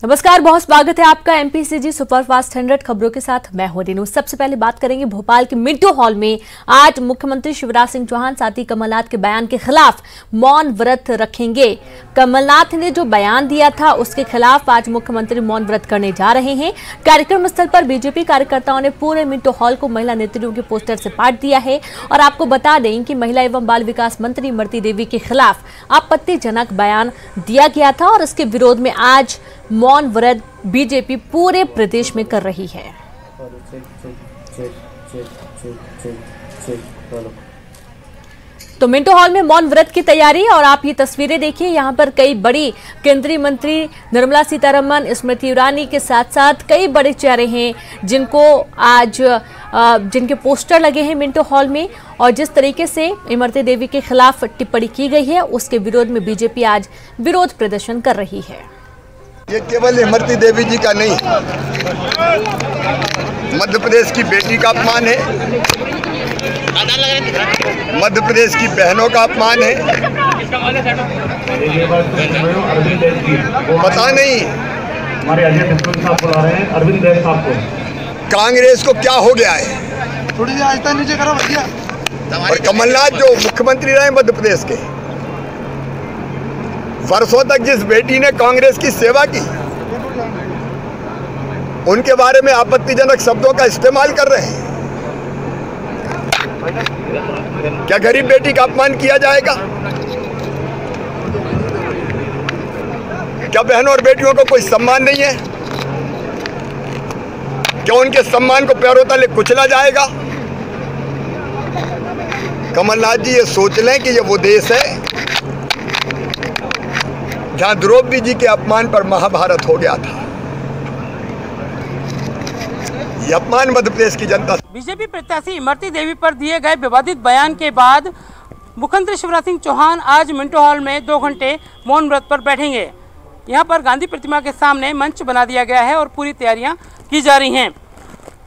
नमस्कार, बहुत स्वागत है आपका एमपीसीजी सुपरफास्ट 100 खबरों के साथ। मैं हूं रेनू। सबसे पहले बात करेंगे भोपाल के मिंटो हॉल में आज मुख्यमंत्री शिवराज सिंह चौहान साथ ही कमलनाथ के बयान के खिलाफ मौन व्रत रखेंगे। कमलनाथ ने जो बयान दिया था उसके खिलाफ आज मुख्यमंत्री मौन व्रत करने जा रहे हैं। कार्यक्रम स्थल पर बीजेपी कार्यकर्ताओं ने पूरे मिंटो हॉल को महिला नेत्रियों के पोस्टर से पाट दिया है। और आपको बता दें कि महिला एवं बाल विकास मंत्री इमरती देवी के खिलाफ आपत्तिजनक बयान दिया गया था और इसके विरोध में आज मौन व्रत बीजेपी पूरे प्रदेश में कर रही है। तो मिंटो हॉल में मौन व्रत की तैयारी और आप ये तस्वीरें देखिए, यहाँ पर कई बड़ी केंद्रीय मंत्री निर्मला सीतारमण, स्मृति ईरानी के साथ साथ कई बड़े चेहरे हैं जिनको आज जिनके पोस्टर लगे हैं मिंटो हॉल में। और जिस तरीके से इमरती देवी के खिलाफ टिप्पणी की गई है उसके विरोध में बीजेपी आज विरोध प्रदर्शन कर रही है। ये केवल इमरती देवी जी का नहीं, मध्य प्रदेश की बेटी का अपमान है, मध्य प्रदेश की बहनों का अपमान है। पता नहीं हमारे अजय साहब बुला रहे हैं, अरविंद साहब को। कांग्रेस को क्या हो गया है? थोड़ी देर आहिस्ता नीचे करो भैया। और कमलनाथ जो मुख्यमंत्री रहे मध्य प्रदेश के, वर्षों तक जिस बेटी ने कांग्रेस की सेवा की, उनके बारे में आपत्तिजनक शब्दों का इस्तेमाल कर रहे हैं। क्या गरीब बेटी का अपमान किया जाएगा? क्या बहनों और बेटियों को कोई सम्मान नहीं है? क्या उनके सम्मान को पैरों तले कुचला जाएगा? कमलनाथ जी ये सोच लें कि ये वो देश है जहां द्रौपदी जी के अपमान पर महाभारत हो गया था। ये अपमान मध्य प्रदेश की जनता। बीजेपी प्रत्याशी इमरती देवी पर दिए गए विवादित बयान के बाद मुख्यमंत्री शिवराज सिंह चौहान आज मिंटो हॉल में 2 घंटे मौन व्रत पर बैठेंगे। यहां पर गांधी प्रतिमा के सामने मंच बना दिया गया है और पूरी तैयारियां की जा रही हैं।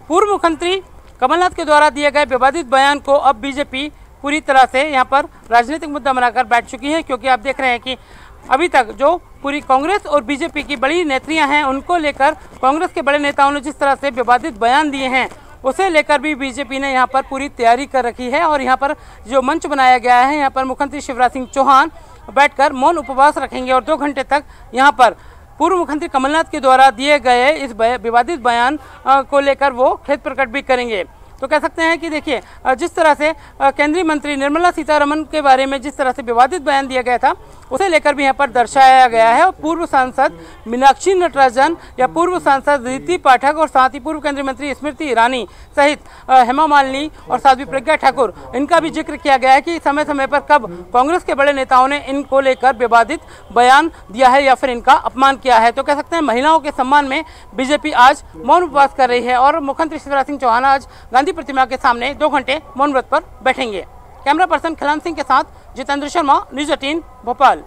पूर्व मुख्यमंत्री कमलनाथ के द्वारा दिए गए विवादित बयान को अब बीजेपी पूरी तरह से यहां पर राजनीतिक मुद्दा बनाकर बैठ चुकी है, क्योंकि आप देख रहे हैं कि अभी तक जो पूरी कांग्रेस और बीजेपी की बड़ी नेत्रियां हैं उनको लेकर कांग्रेस के बड़े नेताओं ने जिस तरह से विवादित बयान दिए हैं उसे लेकर भी बीजेपी ने यहां पर पूरी तैयारी कर रखी है। और यहां पर जो मंच बनाया गया है, यहां पर मुख्यमंत्री शिवराज सिंह चौहान बैठकर मौन उपवास रखेंगे और 2 घंटे तक यहां पर पूर्व मुख्यमंत्री कमलनाथ के द्वारा दिए गए इस विवादित बयान को लेकर वो खेद प्रकट भी करेंगे। तो कह सकते हैं कि देखिए, जिस तरह से केंद्रीय मंत्री निर्मला सीतारमण के बारे में जिस तरह से विवादित बयान दिया गया था उसे लेकर भी यहाँ पर दर्शाया गया है। और पूर्व सांसद मीनाक्षी नटराजन या पूर्व सांसद रीति पाठक और साथ ही पूर्व केंद्रीय मंत्री स्मृति ईरानी सहित हेमा मालिनी और साध्वी प्रज्ञा ठाकुर, इनका भी जिक्र किया गया है कि समय समय पर कब कांग्रेस के बड़े नेताओं ने इनको लेकर विवादित बयान दिया है या फिर इनका अपमान किया है। तो कह सकते हैं महिलाओं के सम्मान में बीजेपी आज मौन उपवास कर रही है और मुख्यमंत्री शिवराज सिंह चौहान आज गांधी प्रतिमा के सामने 2 घंटे मौन व्रत पर बैठेंगे। कैमरा पर्सन खिलान सिंह के साथ जितेंद्र शर्मा, न्यूज़ 18 भोपाल।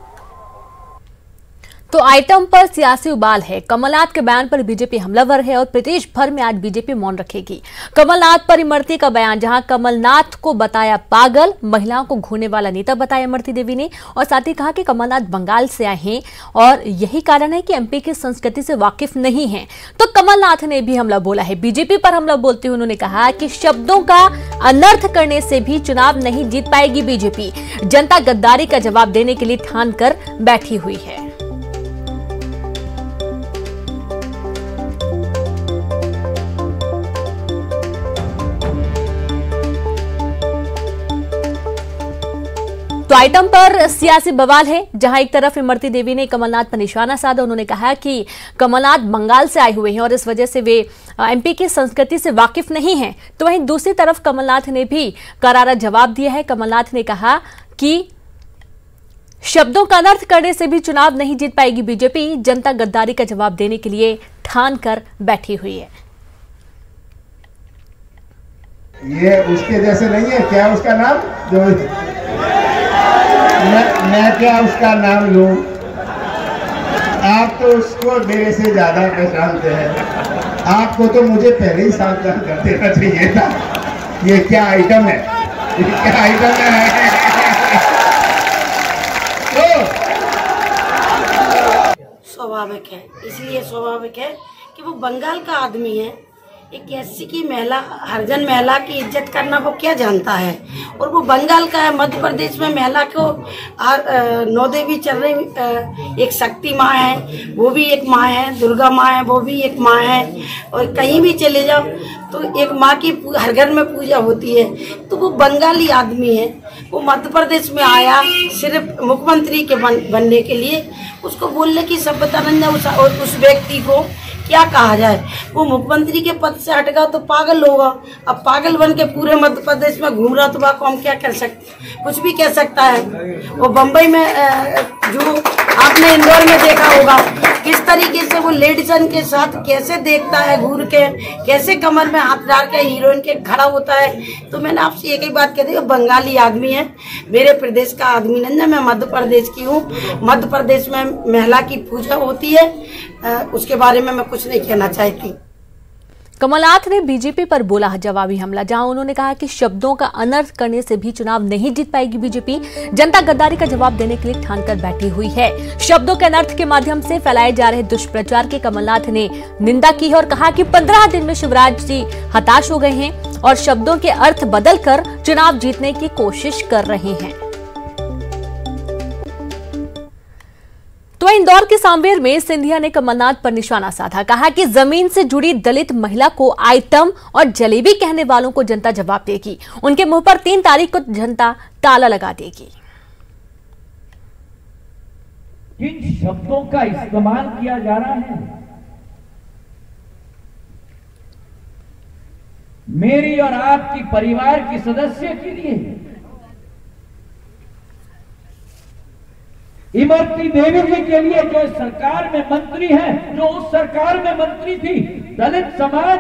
तो आइटम पर सियासी उबाल है। कमलनाथ के बयान पर बीजेपी हमलावर है और प्रदेश भर में आज बीजेपी मौन रखेगी। कमलनाथ पर इमरती का बयान, जहां कमलनाथ को बताया पागल, महिलाओं को घूरने वाला नेता बताया इमरती देवी ने। और साथ ही कहा कि कमलनाथ बंगाल से आए हैं और यही कारण है कि एमपी की संस्कृति से वाकिफ नहीं है। तो कमलनाथ ने भी हमला बोला है। बीजेपी पर हमला बोलते हुए उन्होंने कहा कि शब्दों का अनर्थ करने से भी चुनाव नहीं जीत पाएगी बीजेपी। जनता गद्दारी का जवाब देने के लिए ठान कर बैठी हुई है। तो आइटम पर सियासी बवाल है, जहां एक तरफ इमरती देवी ने कमलनाथ पर निशाना साधा। उन्होंने कहा कि कमलनाथ बंगाल से आए हुए हैं और इस वजह से वे एमपी की संस्कृति से वाकिफ नहीं हैं। तो वहीं दूसरी तरफ कमलनाथ ने भी करारा जवाब दिया है। कमलनाथ ने कहा कि शब्दों का अनर्थ करने से भी चुनाव नहीं जीत पाएगी बीजेपी। जनता गद्दारी का जवाब देने के लिए ठान कर बैठी हुई है। ये उसके जैसे नहीं है क्या? उसका नाम जो मैं क्या उसका नाम लूं? आप तो उसको मेरे से ज्यादा पहचानते हैं। आपको तो मुझे पहले ही सावधान कर देना चाहिए था। ये क्या आइटम है? ये क्या आइटम है? स्वाभाविक है, इसलिए स्वाभाविक है कि वो बंगाल का आदमी है। एक एससी की महिला, हरिजन महिला की इज्जत करना वो क्या जानता है, और वो बंगाल का है। मध्य प्रदेश में महिला को 9 देवी चल रही, एक शक्ति माँ है वो भी एक माँ है, दुर्गा माँ है वो भी एक माँ है, और कहीं भी चले जाओ तो एक माँ की हर घर में पूजा होती है। तो वो बंगाली आदमी है, वो मध्य प्रदेश में आया सिर्फ मुख्यमंत्री के बनने के लिए। उसको बोलने की सभ्यता नहीं है। उस व्यक्ति को क्या कहा जाए, वो मुख्यमंत्री के पद से हटेगा तो पागल होगा। अब पागल बन के पूरे मध्य प्रदेश में घूम रहा तो वह कौन क्या कर सकते, कुछ भी कह सकता है। वो बम्बई में जो आपने इंदौर में देखा होगा किस तरीके से वो लेडीजन के साथ कैसे देखता है घूर के, कैसे कमर में हाथ डाल के हीरोइन के खड़ा होता है। तो मैंने आपसे एक ही बात कह दी, बंगाली आदमी है, मेरे प्रदेश का आदमी नहीं है। मैं मध्य प्रदेश की हूँ। मध्य प्रदेश में महिला की पूजा होती है, उसके बारे में मैं कुछ नहीं कहना चाहती। कमलनाथ ने बीजेपी पर बोला जवाबी हमला, जहां उन्होंने कहा कि शब्दों का अनर्थ करने से भी चुनाव नहीं जीत पाएगी बीजेपी। जनता गद्दारी का जवाब देने के लिए ठान कर बैठी हुई है। शब्दों के अनर्थ के माध्यम से फैलाए जा रहे दुष्प्रचार की कमलनाथ ने निंदा की है और कहा कि 15 दिन में शिवराज जी हताश हो गए हैं और शब्दों के अर्थ बदलकर चुनाव जीतने की कोशिश कर रहे हैं। तो इंदौर के सांवेर में सिंधिया ने कमलनाथ पर निशाना साधा, कहा कि जमीन से जुड़ी दलित महिला को आइटम और जलेबी कहने वालों को जनता जवाब देगी। उनके मुंह पर 3 तारीख को जनता ताला लगा देगी। किन शब्दों का इस्तेमाल किया जा रहा है, मेरी और आपकी परिवार की सदस्य के लिए। इमरती देवी जी के लिए जो सरकार में मंत्री है, जो उस सरकार में मंत्री थी। दलित समाज,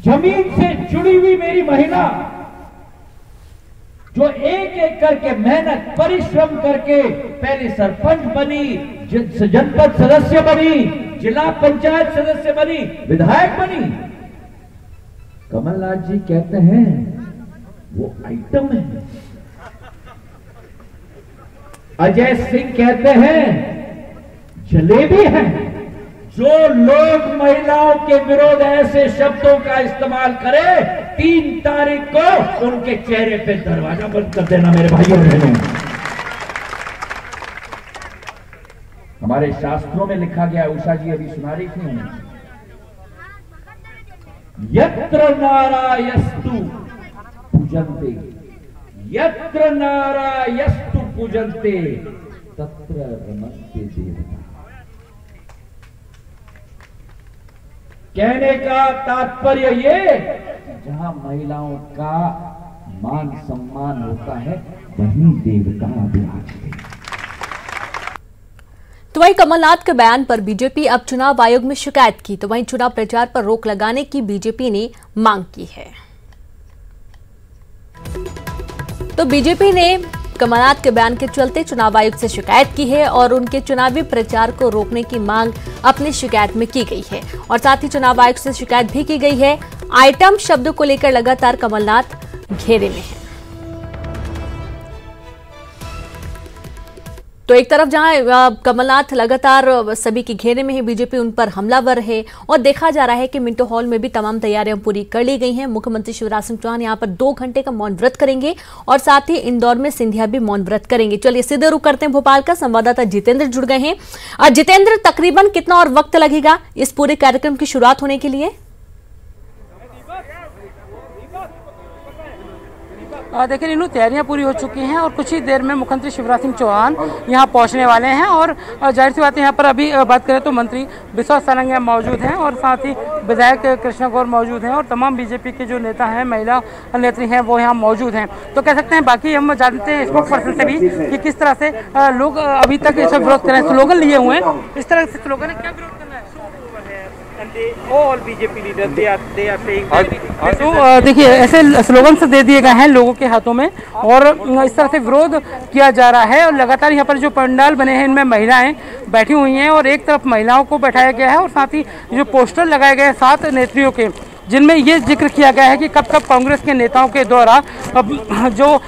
जमीन से जुड़ी हुई मेरी महिला जो एक एक करके मेहनत परिश्रम करके पहले सरपंच बनी, जनपद सदस्य बनी, जिला पंचायत सदस्य बनी, विधायक बनी। कमलनाथ जी कहते हैं वो आइटम है। अजय सिंह कहते हैं जलेबी है। जो लोग महिलाओं के विरोध ऐसे शब्दों का इस्तेमाल करे, 3 तारीख को उनके चेहरे पे दरवाजा बंद कर देना मेरे भाइयों बहनों। हमारे शास्त्रों में लिखा गया, उषा जी अभी सुना रही थी, यत्र नारायस्तु पूजन्ते, यत्र नारायस्तु पूजन्ते तत्र रमन्ते देवता। कहने का तात्पर्य ये, जहां महिलाओं का मान सम्मान होता है वहीं देवता विराजते। तो वहीं कमलनाथ के बयान पर बीजेपी अब चुनाव आयोग में शिकायत की। तो वहीं चुनाव प्रचार पर रोक लगाने की बीजेपी ने मांग की है। तो बीजेपी ने कमलनाथ के बयान के चलते चुनाव आयोग से शिकायत की है और उनके चुनावी प्रचार को रोकने की मांग अपनी शिकायत में की गई है। और साथ ही चुनाव आयोग से शिकायत भी की गई है। आइटम शब्द को लेकर लगातार कमलनाथ घेरे में है। तो एक तरफ जहां कमलनाथ लगातार सभी के घेरे में है, बीजेपी उन पर हमलावर है और देखा जा रहा है कि मिंटो हॉल में भी तमाम तैयारियां पूरी कर ली गई हैं। मुख्यमंत्री शिवराज सिंह चौहान यहां पर 2 घंटे का मौन व्रत करेंगे और साथ ही इंदौर में सिंधिया भी मौन व्रत करेंगे। चलिए सीधे रुख करते हैं भोपाल का। संवाददाता जितेंद्र जुड़ गए हैं। जितेंद्र, तकरीबन कितना और वक्त लगेगा इस पूरे कार्यक्रम की शुरुआत होने के लिए? देखिए नीनू, तैयारियां पूरी हो चुकी हैं और कुछ ही देर में मुख्यमंत्री शिवराज सिंह चौहान यहां पहुंचने वाले हैं। और जाहिर सी बात है, यहां पर अभी बात करें तो मंत्री विश्वास सारंग मौजूद हैं और साथ ही विधायक कृष्णा गौर मौजूद हैं और तमाम बीजेपी के जो नेता हैं, महिला नेत्री हैं, वो यहाँ मौजूद हैं। तो कह सकते हैं, बाकी हम जानते हैं स्पोक्स पर्सन से भी कि किस तरह से लोग अभी तक इस विरोध कर रहे हैं, स्लोगन लिए हुए हैं। इस तरह से स्लोगन है, क्या विरोध करना है? तो देखिए ऐसे स्लोगन से दे दिए गए हैं लोगों के हाथों में और इस तरह से विरोध किया जा रहा है। और लगातार यहाँ पर जो पंडाल बने हैं, इनमें महिलाएं बैठी हुई हैं और एक तरफ महिलाओं को बैठाया गया है और साथ ही जो पोस्टर लगाए गए हैं 7 नेत्रियों के, जिनमें ये जिक्र किया गया है कि कब कब कांग्रेस के नेताओं के द्वारा जो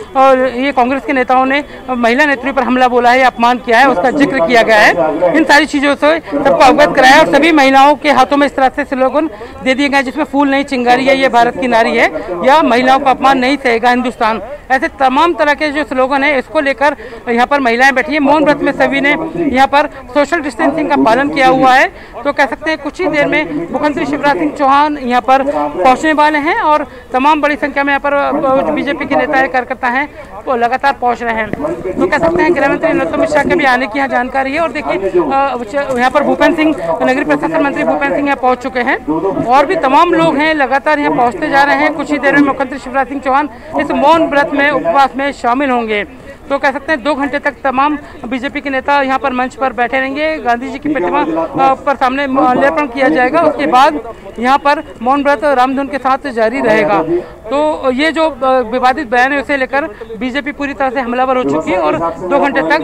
ये कांग्रेस के नेताओं ने महिला नेत्री पर हमला बोला है या अपमान किया है, उसका जिक्र किया गया है। इन सारी चीज़ों से सबको अवगत कराया और सभी महिलाओं के हाथों में इस तरह से स्लोगन दे दिए गए जिसमें फूल नहीं चिंगारी है, ये भारत की नारी है, या महिलाओं का अपमान नहीं सहेगा हिंदुस्तान। ऐसे तमाम तरह के जो स्लोगन है इसको लेकर यहाँ पर महिलाएं बैठी है। मौन व्रत में सभी ने यहाँ पर सोशल डिस्टेंसिंग का पालन किया हुआ है। तो कह सकते हैं कुछ ही देर में मुख्यमंत्री शिवराज सिंह चौहान यहाँ पर पहुँचने वाले हैं और तमाम बड़ी संख्या में यहाँ पर बीजेपी के नेता कार्यकर्ता हैं वो लगातार पहुँच रहे हैं। तो कह सकते हैं गृह मंत्री नरोत्तम मिश्रा के भी आने की यहाँ जानकारी है। और देखिए यहाँ पर भूपेंद्र सिंह, नगरीय प्रशासन मंत्री भूपेंद्र सिंह यहाँ पहुँच चुके हैं और भी तमाम लोग हैं लगातार यहाँ पहुँचते जा रहे हैं। कुछ ही देर में मुख्यमंत्री शिवराज सिंह चौहान इस मौन व्रत में उपवास में शामिल होंगे। तो कह सकते हैं 2 घंटे तक तमाम बीजेपी के नेता यहाँ पर मंच पर बैठे रहेंगे। गांधी जी की प्रतिमा पर सामने माल्यार्पण किया जाएगा। उसके बाद यहाँ पर मौन व्रत रामधुन के साथ जारी रहेगा। तो ये जो विवादित बयान है उसे लेकर बीजेपी पूरी तरह से हमलावर हो चुकी है और 2 घंटे तक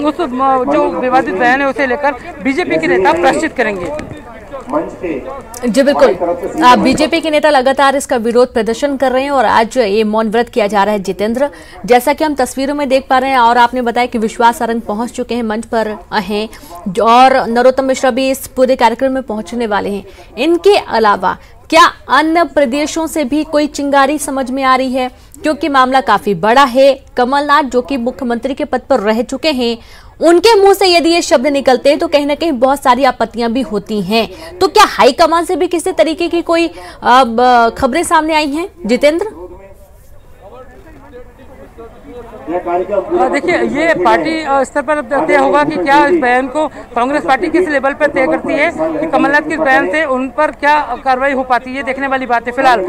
उस जो विवादित बयान है उसे लेकर बीजेपी के नेता प्रायश्चित करेंगे। जी बिल्कुल, बीजेपी के नेता लगातार इसका विरोध प्रदर्शन कर रहे हैं और आज ये मौन व्रत किया जा रहा है। जितेंद्र, जैसा कि हम तस्वीरों में देख पा रहे हैं और आपने बताया कि विश्वास सारंग पहुंच चुके हैं, मंच पर हैं और नरोत्तम मिश्रा भी इस पूरे कार्यक्रम में पहुंचने वाले हैं। इनके अलावा क्या अन्य प्रदेशों से भी कोई चिंगारी समझ में आ रही है? क्योंकि मामला काफी बड़ा है। कमलनाथ जो कि मुख्यमंत्री के पद पर रह चुके हैं, उनके मुंह से यदि ये शब्द निकलते हैं तो कहीं ना कहीं बहुत सारी आपत्तियां भी होती हैं। तो क्या हाईकमान से भी किसी तरीके की कोई खबरें सामने आई हैं जितेंद्र? देखिए, ये पार्टी स्तर पर तय होगा कि क्या इस बयान को कांग्रेस पार्टी किस लेवल पर तय करती है कि कमलनाथ के इस बयान से उन पर क्या कार्रवाई हो पाती है, देखने वाली बात है। फिलहाल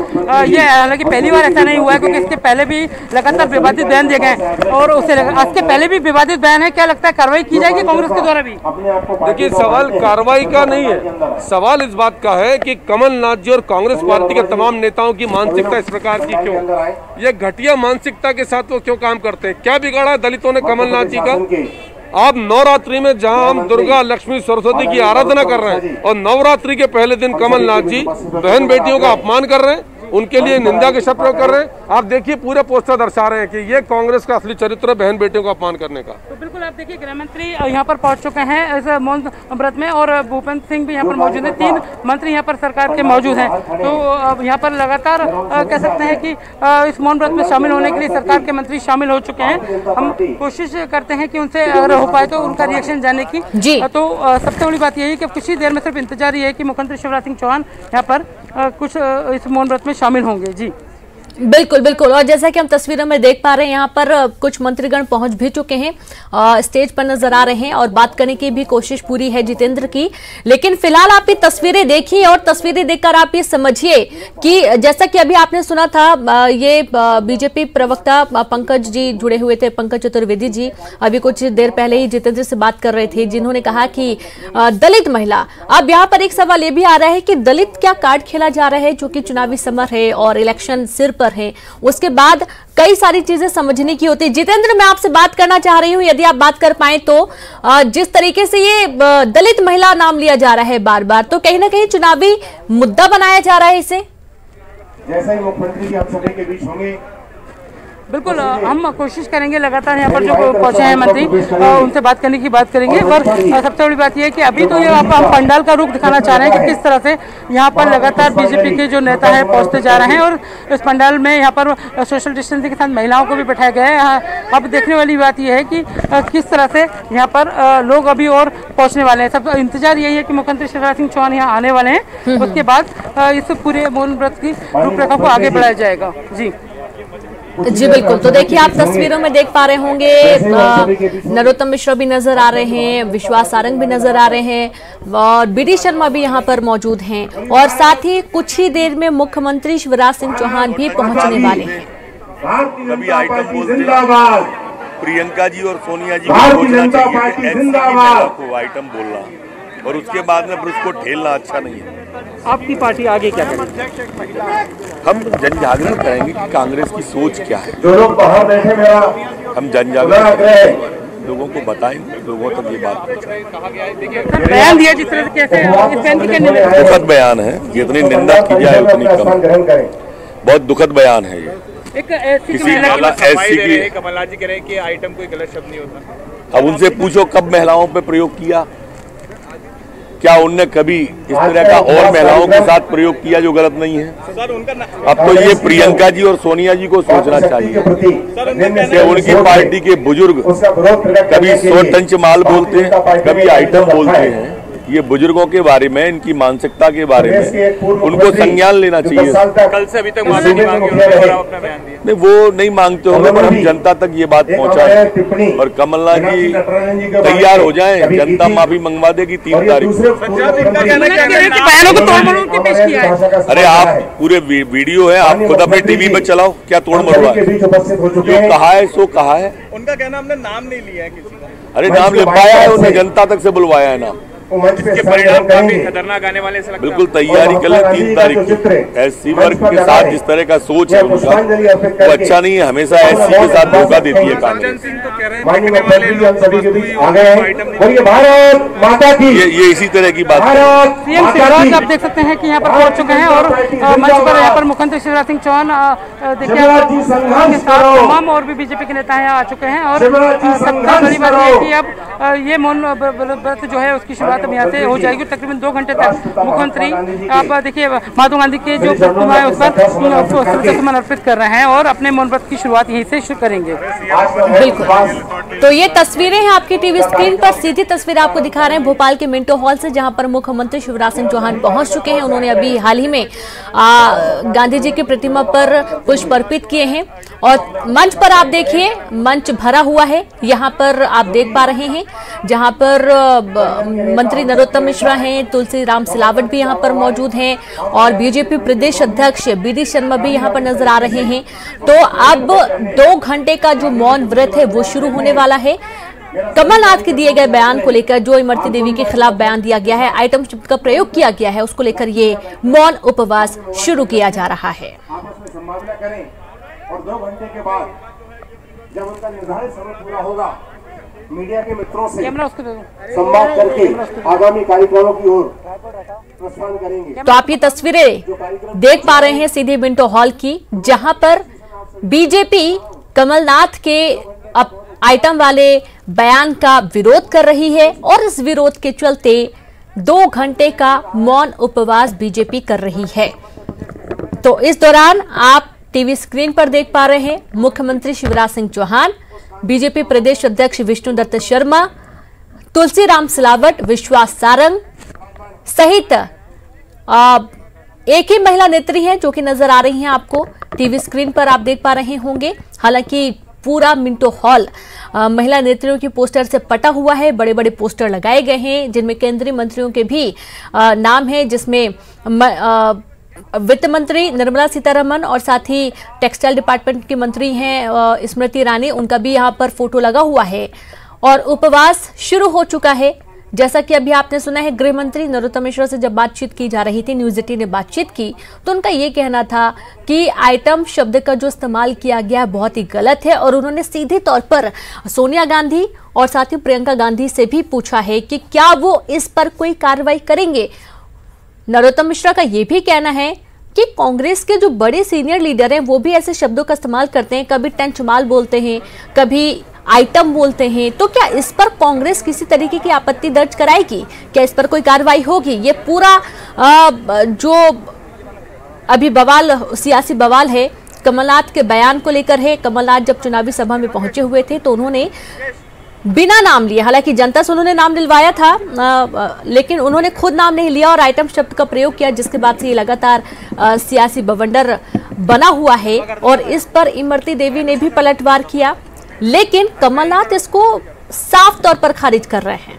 ये हालांकि पहली बार ऐसा नहीं हुआ है क्योंकि इसके पहले भी लगातार विवादित बयान दिए गए और उससे आज के पहले भी विवादित बयान है। क्या लगता है कार्रवाई की जाएगी कांग्रेस के द्वारा भी? देखिए, सवाल कार्रवाई का नहीं है, सवाल इस बात का है कि कमलनाथ जी और कांग्रेस पार्टी के तमाम नेताओं की मानसिकता इस प्रकार की क्यों, ये घटिया मानसिकता के साथ वो क्यों काम करते हैं? क्या बिगाड़ा दलितों ने कमलनाथ जी का? आप नवरात्रि में जहां हम दुर्गा, लक्ष्मी, सरस्वती की आराधना कर रहे हैं और नवरात्रि के पहले दिन कमलनाथ जी बहन बेटियों का अपमान कर रहे हैं, उनके लिए निंदा के शब्द प्रयोग कर रहे हैं। आप देखिए, पूरे पोस्टर दर्शा रहे हैं कि ये कांग्रेस का असली चरित्र बहन बेटियों का अपमान करने का। तो बिल्कुल आप देखिए, गृह मंत्री यहाँ पर पहुंच चुके हैं इस मौन व्रत में और भूपेंद्र सिंह भी यहाँ पर मौजूद हैं। 3 मंत्री यहाँ पर सरकार के मौजूद हैं। तो अब यहाँ पर लगातार कह सकते हैं कि इस मौन व्रत में शामिल होने के लिए सरकार के मंत्री शामिल हो चुके हैं। हम कोशिश करते हैं कि उनसे अगर हो पाए तो उनका रिएक्शन जानने की। तो सबसे बड़ी बात यही है कि कुछ ही देर में सिर्फ इंतजार ये है कि मुख्यमंत्री शिवराज सिंह चौहान यहाँ पर कुछ इस मौन व्रत में शामिल होंगे। जी बिल्कुल बिल्कुल, और जैसा कि हम तस्वीरों में देख पा रहे हैं यहाँ पर कुछ मंत्रीगण पहुंच भी चुके हैं, स्टेज पर नजर आ रहे हैं और बात करने की भी कोशिश पूरी है जितेंद्र की। लेकिन फिलहाल आप ये तस्वीरें देखिए और तस्वीरें देखकर आप ये समझिए कि जैसा कि अभी आपने सुना था, ये बीजेपी प्रवक्ता पंकज जी जुड़े हुए थे, पंकज चतुर्वेदी जी अभी कुछ देर पहले ही जितेंद्र से बात कर रहे थे, जिन्होंने कहा कि दलित महिला। अब यहाँ पर एक सवाल ये भी आ रहा है कि दलित क्या कार्ड खेला जा रहा है, जो कि चुनावी समर है और इलेक्शन सिर पर है, उसके बाद कई सारी चीजें समझने की होती है। जितेंद्र, मैं आपसे बात करना चाह रही हूं, यदि आप बात कर पाए तो जिस तरीके से ये दलित महिला नाम लिया जा रहा है बार बार, तो कहीं ना कहीं चुनावी मुद्दा बनाया जा रहा है इसे। जैसा ही मुख्यमंत्री जी आप सभी के बीच होंगे, बिल्कुल हम कोशिश करेंगे लगातार यहाँ पर जो पहुंचे हैं मंत्री उनसे बात करने की बात करेंगे। पर सबसे बड़ी बात यह है कि अभी तो ये हम पंडाल का रुख दिखाना चाह रहे हैं कि किस तरह से यहाँ पर लगातार बीजेपी के जो नेता हैं पहुँचते जा रहे हैं और इस पंडाल में यहाँ पर सोशल डिस्टेंसिंग के साथ महिलाओं को भी बैठाया गया है। अब देखने वाली बात यह है कि किस तरह से यहाँ पर लोग अभी और पहुँचने वाले हैं। सब इंतजार यही है कि मुख्यमंत्री शिवराज सिंह चौहान यहाँ आने वाले हैं, उसके बाद इस पूरे मौन व्रत की रूपरेखा को आगे बढ़ाया जाएगा। जी बिल्कुल, तो देखिए आप तस्वीरों में देख पा रहे होंगे नरोत्तम मिश्रा भी नजर आ रहे हैं, विश्वास सारंग भी नजर आ रहे हैं और बीडी शर्मा भी यहाँ पर मौजूद हैं और साथ ही कुछ ही देर में मुख्यमंत्री शिवराज सिंह चौहान भी पहुंचने वाले हैं। कभी आइटम बोलते प्रियंका जी और सोनिया जी को आइटम बोलना और उसके बाद में उसको ठेलना अच्छा नहीं है। आपकी पार्टी आगे क्या करेगी? हम जन जागरण करेंगे कि कांग्रेस की सोच क्या है। जो लोग बाहर बैठे मेरा हम जन जागरण लोगों को बताएंगे, लोगों तक ये बात पहुंचाएंगे। बयान दिया जिस तरह से कैसे इस फैसले के निवेदन दुखद बयान है, जितनी निंदा की जाए उतनी कम। बहुत दुखद बयान है ये। एक ऐसी किसी ऐसी की कमलनाथ जी कह रहे हैं कि आइटम कोई गलत शब्द नहीं होता। अब उनसे पूछो कब महिलाओं पे प्रयोग किया, क्या उनने कभी इस तरह का और महिलाओं के साथ प्रयोग किया जो गलत नहीं है? सर उनका अब तो ये प्रियंका जी और सोनिया जी को सोचना चाहिए कि उनकी पार्टी के बुजुर्ग कभी 100 टंच माल बोलते हैं, कभी आइटम बोलते हैं। ये बुजुर्गों के बारे में, इनकी मानसिकता के बारे में उनको संज्ञान लेना चाहिए। कल से अभी तक माफी नहीं मांगी, अपना बयान दिया। नहीं, वो नहीं मांगते होंगे, पर हम जनता तक ये बात पहुंचाएं और कमलनाथ जी तैयार हो जाएं, जनता माफी मंगवा देगी 3 तारीख को। अरे आप पूरे वीडियो है, आप खुद अपने टीवी पे चलाओ, क्या तोड़ मरोड़ा है? जो कहा है सो कहा है। उनका कहना हमने नाम नहीं लिया है किसी का। अरे नाम लिखवाया है, उन्हें जनता तक से बुलवाया है ना। इसके परिणाम काफी खतरनाक आने वाले से लगता है। बिल्कुल तैयारी कर ले 3 तारीख की। एससी वर्ग के साथ जिस तरह का सोच है उनका, वो अच्छा नहीं है। हमेशा एससी के साथ धोखा देती है कांग्रेस। ये इसी तरह की बात है। सीएम शिवराज आप देख सकते हैं कि यहाँ पर पहुंच चुके हैं और मंच पर यहाँ पर मुख्यमंत्री शिवराज सिंह चौहान देखिए के साथ तमाम और भी बीजेपी के नेता यहाँ आ चुके हैं। और सबसे बड़ी बात है कि अब ये मौन व्रत जो है उसकी शुरुआत अब यहाँ से हो जाएगी। तकरीबन 2 घंटे तक मुख्यमंत्री आप देखिए महात्मा गांधी के जो प्रतिमा है उस पर समर्पित कर रहे हैं और अपने मौन व्रत की शुरुआत यहीं से शुरू करेंगे। बिल्कुल, तो ये तस्वीरें हैं आपकी टीवी स्क्रीन पर, सीधी तस्वीर आपको दिखा रहे हैं भोपाल के मिंटो हॉल से, जहां पर मुख्यमंत्री शिवराज सिंह चौहान पहुंच चुके हैं। उन्होंने अभी हाल ही में गांधी जी की प्रतिमा पर पुष्प अर्पित किए हैं और मंच पर आप देखिए मंच भरा हुआ है। यहाँ पर आप देख पा रहे हैं जहाँ पर मंत्री नरोत्तम मिश्रा हैं, तुलसी राम सिलावट भी यहाँ पर मौजूद हैं और बीजेपी प्रदेश अध्यक्ष बीडी शर्मा भी यहाँ पर नजर आ रहे हैं। तो अब 2 घंटे का जो मौन व्रत है वो शुरू होने वाला है। कमलनाथ के दिए गए बयान को लेकर, जो इमरती देवी के खिलाफ बयान दिया गया है, आइटम शब्द का प्रयोग किया गया है, उसको लेकर ये मौन उपवास शुरू किया जा रहा है। और 2 घंटे के बाद जब उनका निर्धारित समय पूरा होगा, मीडिया के मित्रों से संवाद करके आगामी कार्यक्रमों की ओर प्रस्थान करेंगे। तो आप ये तस्वीरें देख पा रहे हैं सीधे मिंटो हॉल की, जहां पर बीजेपी कमलनाथ के आइटम वाले बयान का विरोध कर रही है और इस विरोध के चलते 2 घंटे का मौन उपवास बीजेपी कर रही है। तो इस दौरान आप टीवी स्क्रीन पर देख पा रहे हैं मुख्यमंत्री शिवराज सिंह चौहान, बीजेपी प्रदेश अध्यक्ष विष्णुदत्त शर्मा, तुलसी राम सिलावट, विश्वास सारंग सहित एक ही महिला नेत्री है जो कि नजर आ रही हैं आपको टीवी स्क्रीन पर, आप देख पा रहे होंगे। हालांकि पूरा मिंटो हॉल महिला नेत्रियों की पोस्टर से पटा हुआ है, बड़े बड़े पोस्टर लगाए गए हैं जिनमें केंद्रीय मंत्रियों के भी नाम है, जिसमें वित्त मंत्री निर्मला सीतारमण और साथ ही टेक्सटाइल डिपार्टमेंट के मंत्री हैं स्मृति ईरानी, उनका भी यहाँ पर फोटो लगा हुआ है और उपवास शुरू हो चुका है। जैसा कि अभी आपने सुना है, गृह मंत्री नरोत्तम मिश्रा से जब बातचीत की जा रही थी, न्यूज 18 ने बातचीत की, तो उनका ये कहना था कि आइटम शब्द का जो इस्तेमाल किया गया बहुत ही गलत है और उन्होंने सीधे तौर पर सोनिया गांधी और साथ ही प्रियंका गांधी से भी पूछा है कि क्या वो इस पर कोई कार्रवाई करेंगे। नरोत्तम मिश्रा का यह भी कहना है कि कांग्रेस के जो बड़े सीनियर लीडर हैं वो भी ऐसे शब्दों का इस्तेमाल करते हैं, कभी टंच माल बोलते हैं, कभी आइटम बोलते हैं, तो क्या इस पर कांग्रेस किसी तरीके की आपत्ति दर्ज कराएगी? क्या इस पर कोई कार्रवाई होगी? ये पूरा जो अभी बवाल, सियासी बवाल है कमलनाथ के बयान को लेकर है। कमलनाथ जब चुनावी सभा में पहुंचे हुए थे तो उन्होंने बिना नाम लिए, हालांकि जनता से उन्होंने नाम दिलवाया था, लेकिन उन्होंने खुद नाम नहीं लिया और आइटम शब्द का प्रयोग किया, जिसके बाद से ये लगातार सियासी बवंडर बना हुआ है और इस पर इमरती देवी ने भी पलटवार किया, लेकिन कमलनाथ इसको साफ तौर पर खारिज कर रहे हैं।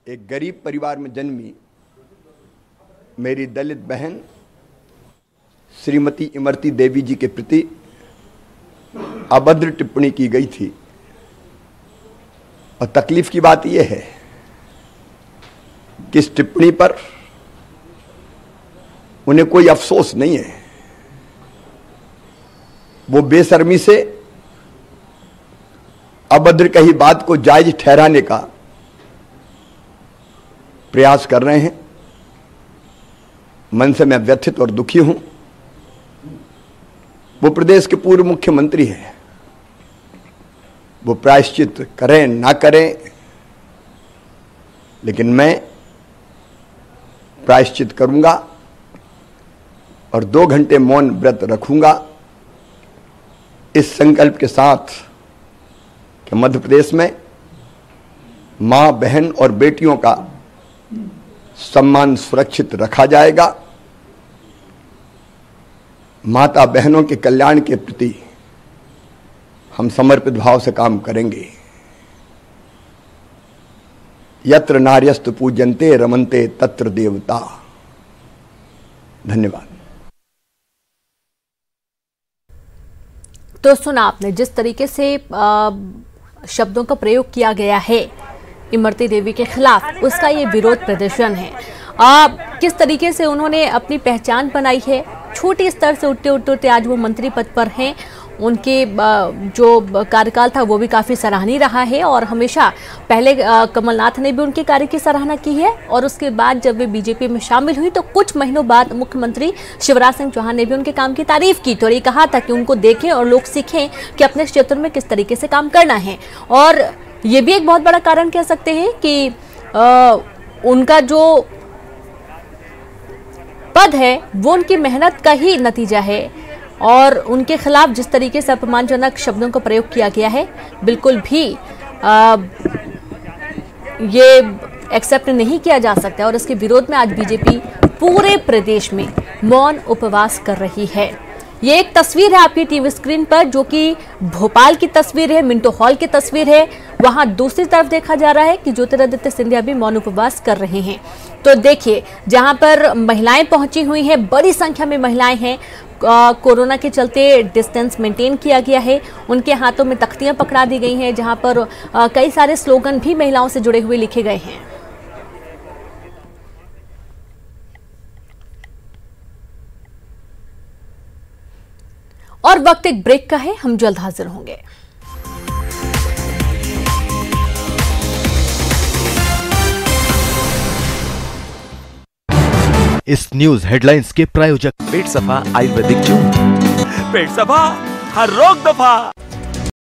एक गरीब परिवार में जन्मी मेरी दलित बहन श्रीमती इमरती देवी जी के प्रति अभद्र टिप्पणी की गई थी और तकलीफ की बात यह है कि इस टिप्पणी पर उन्हें कोई अफसोस नहीं है। वो बेशर्मी से अभद्र कही बात को जायज ठहराने का प्रयास कर रहे हैं। मन से मैं व्यथित और दुखी हूं। वो प्रदेश के पूर्व मुख्यमंत्री हैं, वो प्रायश्चित करें ना करें, लेकिन मैं प्रायश्चित करूंगा और 2 घंटे मौन व्रत रखूंगा इस संकल्प के साथ कि मध्य प्रदेश में मां, बहन और बेटियों का सम्मान सुरक्षित रखा जाएगा। माता बहनों के कल्याण के प्रति हम समर्पित भाव से काम करेंगे। यत्र नार्यस्तु पूज्यन्ते रमन्ते तत्र देवता। धन्यवाद। तो सुना आपने जिस तरीके से शब्दों का प्रयोग किया गया है इमरती देवी के खिलाफ, उसका ये विरोध प्रदर्शन है। किस तरीके से उन्होंने अपनी पहचान बनाई है, छोटे स्तर से उठते उठते आज वो मंत्री पद पर हैं। उनके जो कार्यकाल था वो भी काफ़ी सराहनीय रहा है और हमेशा पहले कमलनाथ ने भी उनके कार्य की सराहना की है और उसके बाद जब वे बीजेपी में शामिल हुई तो कुछ महीनों बाद मुख्यमंत्री शिवराज सिंह चौहान ने भी उनके काम की तारीफ की और ये कहा था कि उनको देखें और लोग सीखें कि अपने क्षेत्र में किस तरीके से काम करना है। और ये भी एक बहुत बड़ा कारण कह सकते हैं कि उनका जो पद है वो उनकी मेहनत का ही नतीजा है और उनके खिलाफ जिस तरीके से अपमानजनक शब्दों का प्रयोग किया गया है बिल्कुल भी ये एक्सेप्ट नहीं किया जा सकता और इसके विरोध में आज बीजेपी पूरे प्रदेश में मौन उपवास कर रही है। ये एक तस्वीर है आपकी टीवी स्क्रीन पर जो कि भोपाल की तस्वीर है, मिंटो हॉल की तस्वीर है। वहां दूसरी तरफ देखा जा रहा है कि ज्योतिरादित्य सिंधिया भी मौन उपवास कर रहे हैं। तो देखिए जहां पर महिलाएं पहुंची हुई हैं, बड़ी संख्या में महिलाएं हैं। कोरोना के चलते डिस्टेंस मेंटेन किया गया है। उनके हाथों में तख्तियां पकड़ा दी गई हैं जहां पर कई सारे स्लोगन भी महिलाओं से जुड़े हुए लिखे गए हैं। और वक्त एक ब्रेक का है, हम जल्द हाजिर होंगे। इस न्यूज हेडलाइंस के प्रायोजक पेट सफा आयुर्वेदिक जूस, पेट सफा हर रोग दफा।